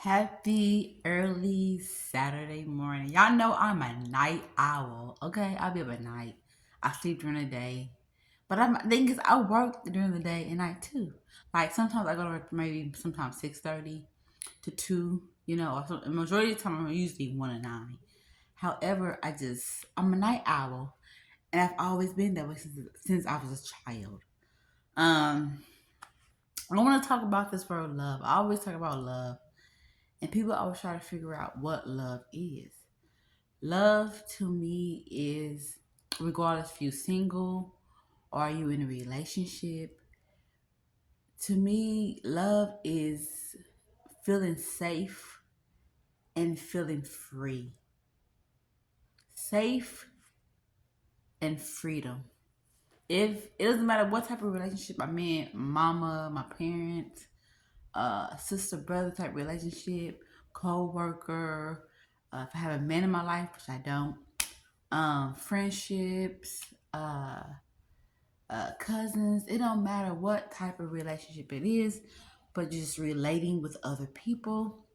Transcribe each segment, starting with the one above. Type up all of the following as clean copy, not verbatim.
Happy early Saturday morning. Y'all know I'm a night owl, okay? I'll be up at night. I sleep during the day. But the thing is, I work during the day and night too. Like sometimes I go to work maybe sometimes 6:30 to 2, or the majority of the time I'm usually 1 to 9. However, I'm a night owl and I've always been that way since I was a child. Um, I want to talk about this word love. I always talk about love. And people always try to figure out what love is. Love to me is, regardless if you're single or are you in a relationship, to me, love is feeling safe and feeling free. Safe and freedom. If it doesn't matter what type of relationship I'm in, mama, my parents, sister brother type relationship, co-worker, if I have a man in my life, which I don't, friendships, cousins. It don't matter what type of relationship it is, but just relating with other people.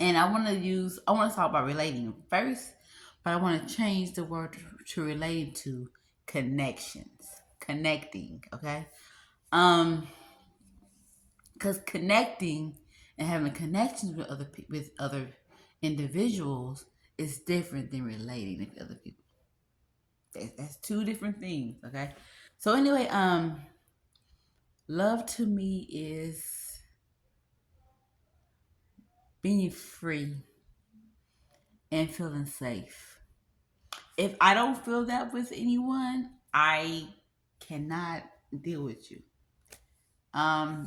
And I want to talk about relating first, but I want to change the word to relating to connections, connecting. Okay, um, because connecting and having connections with with other individuals is different than relating with other people. That's two different things. Okay, so anyway, love to me is being free and feeling safe. If I don't feel that with anyone, I cannot deal with you.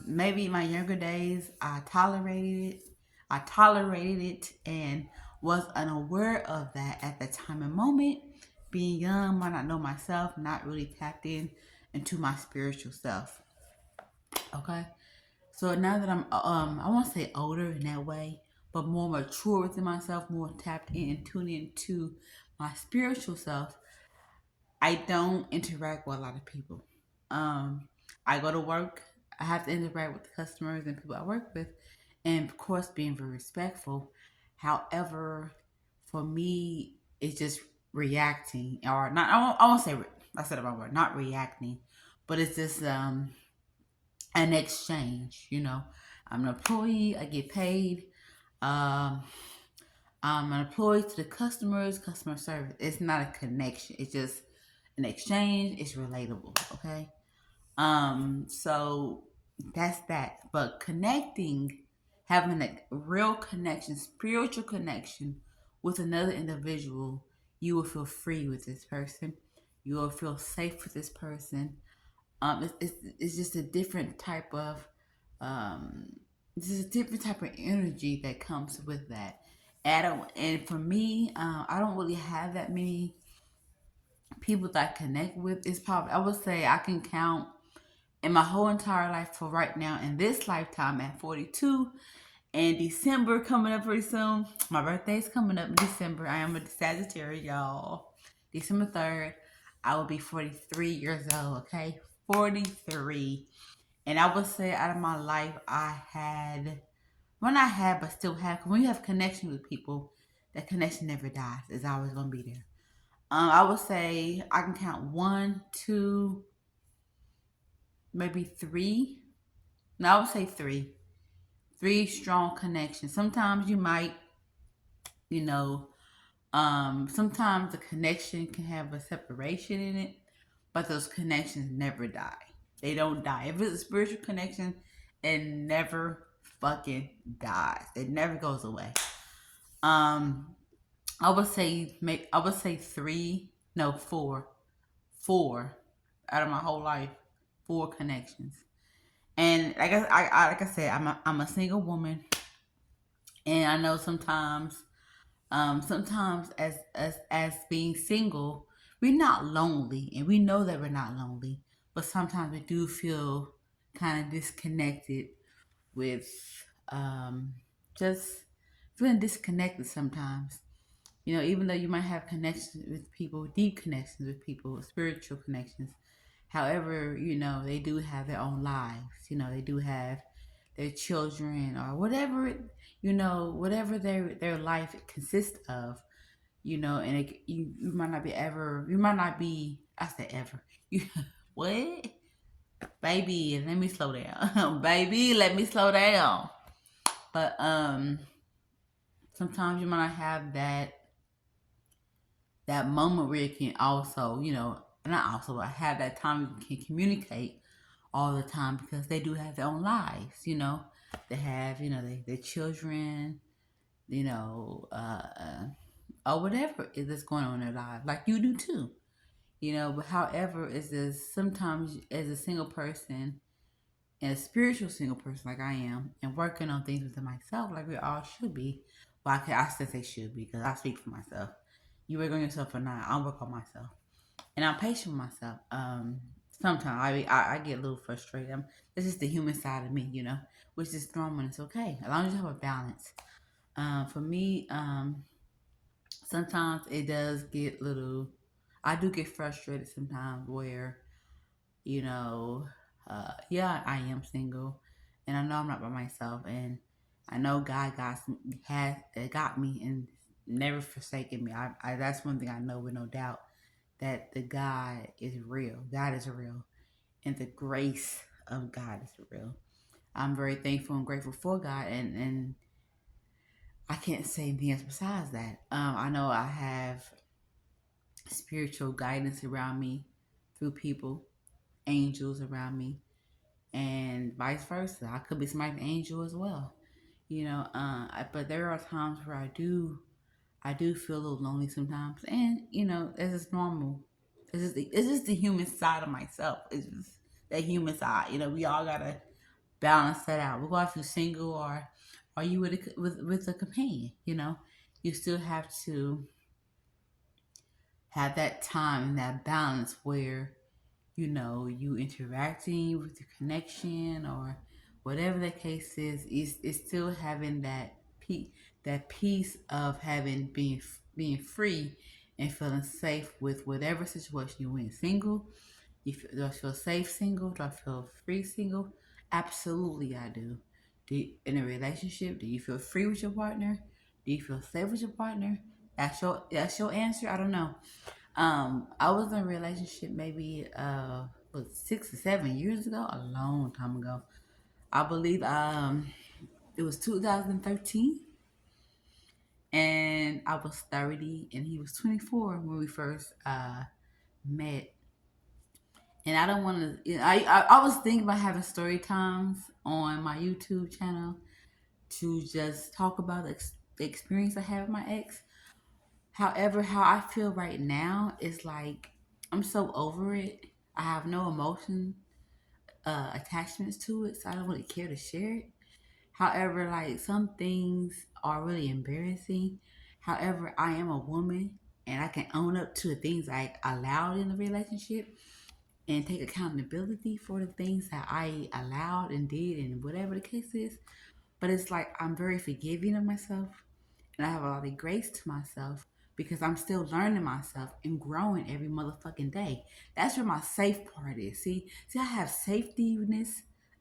Maybe in my younger days, I tolerated it, and was unaware of that at the time and moment. Being young, might not know myself, not really tapped in into my spiritual self. Okay, so now that I won't say older in that way, but more mature within myself, more tapped in and tuned into my spiritual self, I don't interact with a lot of people. Um, I go to work, I have to interact with the customers and people I work with, and of course, being very respectful. However, for me, it's just reacting, or not. I won't say. I said the wrong word. Not reacting, but it's just an exchange. I'm an employee. I get paid. Um, I'm an employee to the customers, customer service. It's not a connection. It's just an exchange. It's relatable. Okay. So that's that. But connecting, having a real connection, spiritual connection with another individual, you will feel free with this person. You will feel safe with this person. It's just a different type of um, this is a different type of energy that comes with that. And for me, I don't really have that many people that I connect with. It's probably, I would say, I can count in my whole entire life for right now in this lifetime at 42, and December coming up pretty soon. My birthday's coming up in December. I am a Sagittarius, y'all. December 3rd, I will be 43 years old, okay? 43. And I would say out of my life, well, not had, but still have. When you have connection with people, that connection never dies. It's always going to be there. I would say I can count one, two, maybe three. No, I would say three. Three strong connections. Sometimes you might, you know, sometimes the connection can have a separation in it, but those connections never die. They don't die. If it's a spiritual connection, it never fucking dies. It never goes away. Um, I would say three, no, four out of my whole life, four connections. And like I said, I'm a single woman, and I know sometimes as being single, we're not lonely, and we know that we're not lonely, but sometimes we do feel kind of disconnected with just feeling disconnected sometimes. Even though you might have connections with people, deep connections with people, spiritual connections. However, they do have their own lives. They do have their children or whatever whatever their life consists of, and you might not be ever, you might not be, I said ever, you, what? Baby, let me slow down. Baby, let me slow down. But sometimes you might not have that moment where you can also, not also, but have that time you can communicate all the time because they do have their own lives, They have, their children, or whatever is that's going on in their lives, like you do too, But however, is this sometimes as a single person and a spiritual single person like I am, and working on things within myself, like we all should be. Well, I still say should be because I speak for myself. You work on yourself or not, I work on myself, and I'm patient with myself. Sometimes I get a little frustrated. This is the human side of me, which is normal and it's okay as long as you have a balance. For me, sometimes it does get little. I do get frustrated sometimes where you know, yeah, I am single, and I know I'm not by myself, and I know God has got me and never forsaken me. That's one thing I know with no doubt that the God is real. God is real, and the grace of God is real. I'm very thankful and grateful for God, and I can't say anything else besides that. I know I have spiritual guidance around me through people, angels around me, and vice versa. I could be somebody's angel as well, But there are times where I do feel a little lonely sometimes, and this is normal. This is the human side of myself. It's just that human side. We all gotta balance that out. Regardless if you're single or are you with a companion. You still have to have that time and that balance where you interacting with your connection or whatever the case is still having that piece of having being free and feeling safe with whatever situation you're in. Single, do I feel safe single? Do I feel free single? Absolutely, I do. In a relationship, do you feel free with your partner? Do you feel safe with your partner? That's your answer. I don't know. I was in a relationship maybe 6 or 7 years ago, a long time ago. I believe it was 2013, and I was 30, and he was 24 when we first met. And I don't want to. I was thinking about having story times on my YouTube channel to just talk about the experience I had with my ex. However, how I feel right now is like I'm so over it. I have no emotion attachments to it, so I don't really care to share it. However, like some things are really embarrassing. However, I am a woman and I can own up to the things I allowed in the relationship and take accountability for the things that I allowed and did and whatever the case is. But it's like I'm very forgiving of myself and I have a lot of grace to myself because I'm still learning myself and growing every motherfucking day. That's where my safe part is. See, I have safetyness.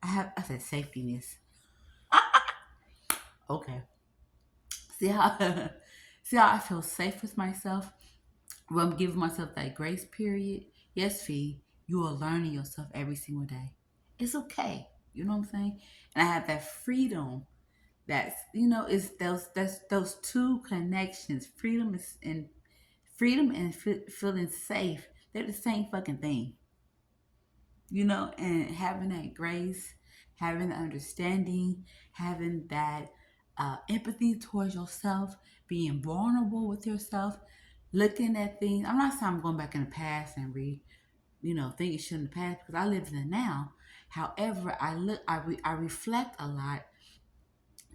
I said safetyness. Okay. See how see how I feel safe with myself? Well, I'm giving myself that grace period. Yes, Fee, you are learning yourself every single day. It's okay. You know what I'm saying? And I have that freedom. That's is those two connections. Freedom and feeling safe. They're the same fucking thing. And having that grace, having the understanding, having that empathy towards yourself, being vulnerable with yourself, looking at things. I'm not saying I'm going back in the past and thinking shit in the past because I live in the now. However, I reflect a lot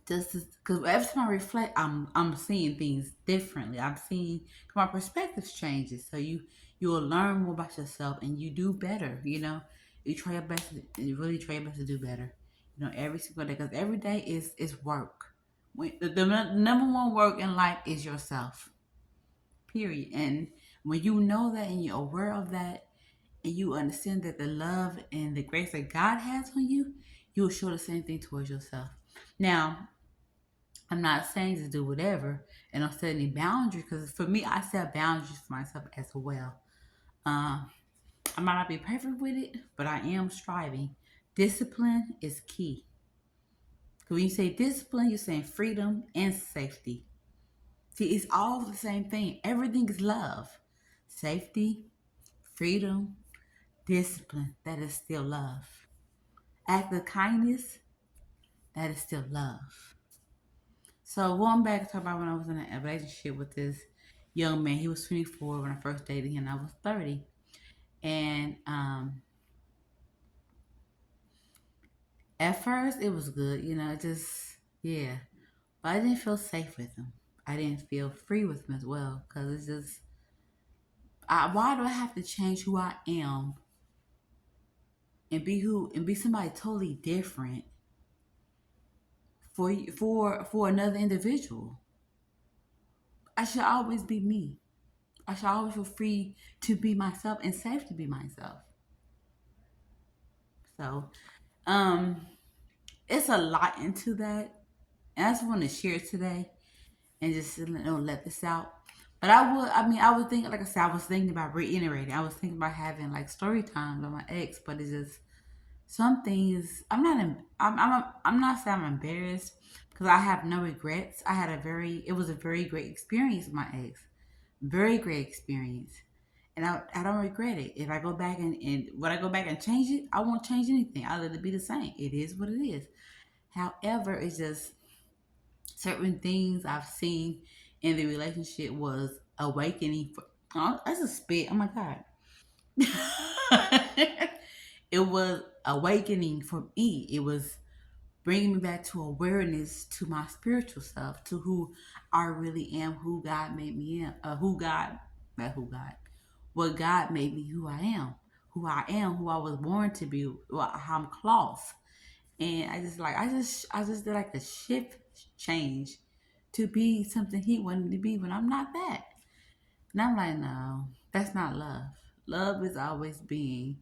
just because every time I reflect, I'm seeing things differently. I'm seeing my perspectives changes. So you'll learn more about yourself and you do better. You try your best. You really try your best to do better. Every single day because every day is work. The number one work in life is yourself. Period. And when you know that and you're aware of that and you understand that the love and the grace that God has on you, you will show the same thing towards yourself. Now, I'm not saying to do whatever and don't set any boundaries, because for me, I set boundaries for myself as well. Um, I might not be perfect with it, but I am striving. Discipline is key. 'Cause when you say discipline, you're saying freedom and safety. See, it's all the same thing. Everything is love. Safety, freedom, discipline, that is still love. Act of kindness, that is still love. So going back to talk about when I was in a relationship with this young man, he was 24 when I first dated him, and I was 30. And at first it was good, just, yeah. But I didn't feel safe with him. I didn't feel free with him as well, because it's just, why do I have to change who I am and be somebody totally different for another individual? I should always be me. I should always feel free to be myself and safe to be myself. So, um, it's a lot into that, and I just want to share it today and just let this out. But I would think, like I said, I was thinking about reiterating. I was thinking about having like story times with my ex, but it's just some things. I'm not saying I'm embarrassed because I have no regrets. It was a very great experience with my ex, very great experience, and I don't regret it. If I go back and would I go back and change it? I won't change anything. I'll let it be the same. It is what it is. However, it's just certain things I've seen in the relationship was awakening. Oh, that's a spit. Oh my god. It was awakening for me. It was bringing me back to awareness to my spiritual self, to who I really am, who God made me in, not who God, what God made me, who I am, who I was born to be, how I'm cloth. And I just did like a shift change to be something He wanted me to be when I'm not that. And I'm like, no, that's not love. Love is always being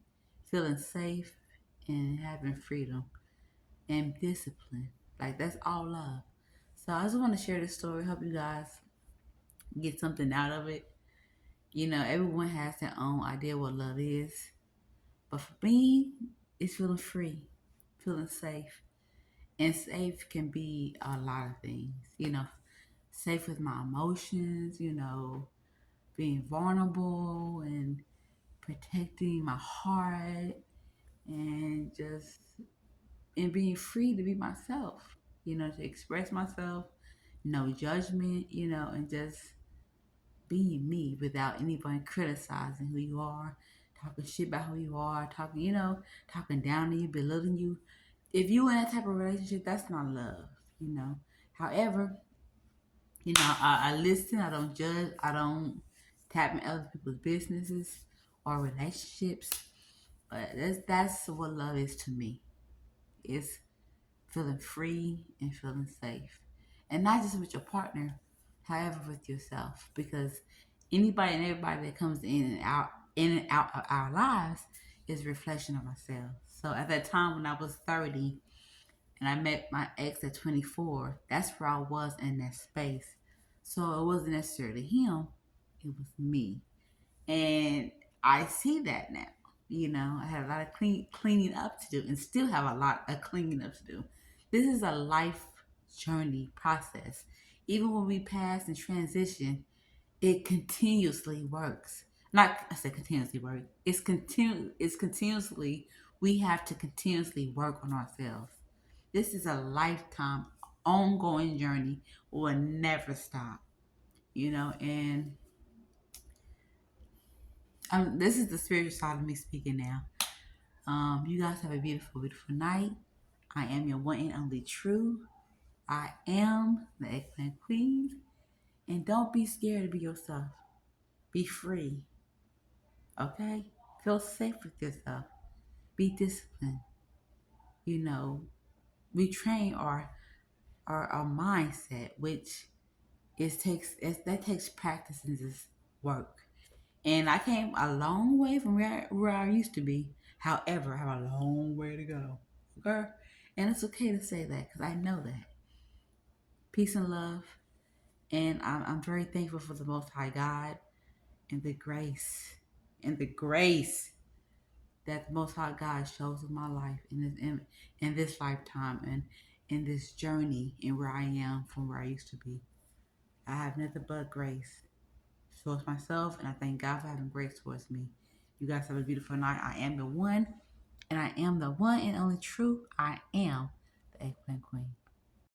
feeling safe and having freedom and discipline. Like that's all love. So I just want to share this story. Hope you guys get something out of it. Everyone has their own idea what love is. But for me, it's feeling free, feeling safe. And safe can be a lot of things, safe with my emotions, being vulnerable and protecting my heart and just and being free to be myself, to express myself, no judgment, and just being me without anyone criticizing who you are, talking shit about who you are, talking down to you, belittling you. If you in that type of relationship, that's not love. However, I listen, I don't judge, I don't tap in other people's businesses or relationships. But that's what love is to me. It's feeling free and feeling safe. And not just with your partner, however with yourself. Because anybody and everybody that comes in and out of our lives is a reflection of ourselves. So at that time when I was 30 and I met my ex at 24, that's where I was in that space. So it wasn't necessarily him, it was me. And I see that now. I had a lot of cleaning up to do and still have a lot of cleaning up to do. This is a life journey process. Even when we pass and transition, it continuously works. Not I said continuously work. It's continuously we have to continuously work on ourselves. This is a lifetime ongoing journey. Will never stop. And this is the spiritual side of me speaking now. You guys have a beautiful, beautiful night. I am your one and only true. I am the Eggplant Queen. And don't be scared to be yourself. Be free. Okay? Feel safe with yourself. Be disciplined. You know, retrain our mindset, which that takes practice and just work. And I came a long way from where I used to be. However, I have a long way to go. Okay? And it's okay to say that because I know that. Peace and love. And I'm very thankful for the Most High God and the grace that the Most High God shows in my life in this lifetime and in this journey and where I am from where I used to be. I have nothing but grace towards myself, and I thank God for having grace towards me. You guys have a beautiful night. I am the one, and I am the one and only true. I am the Eggplant Queen.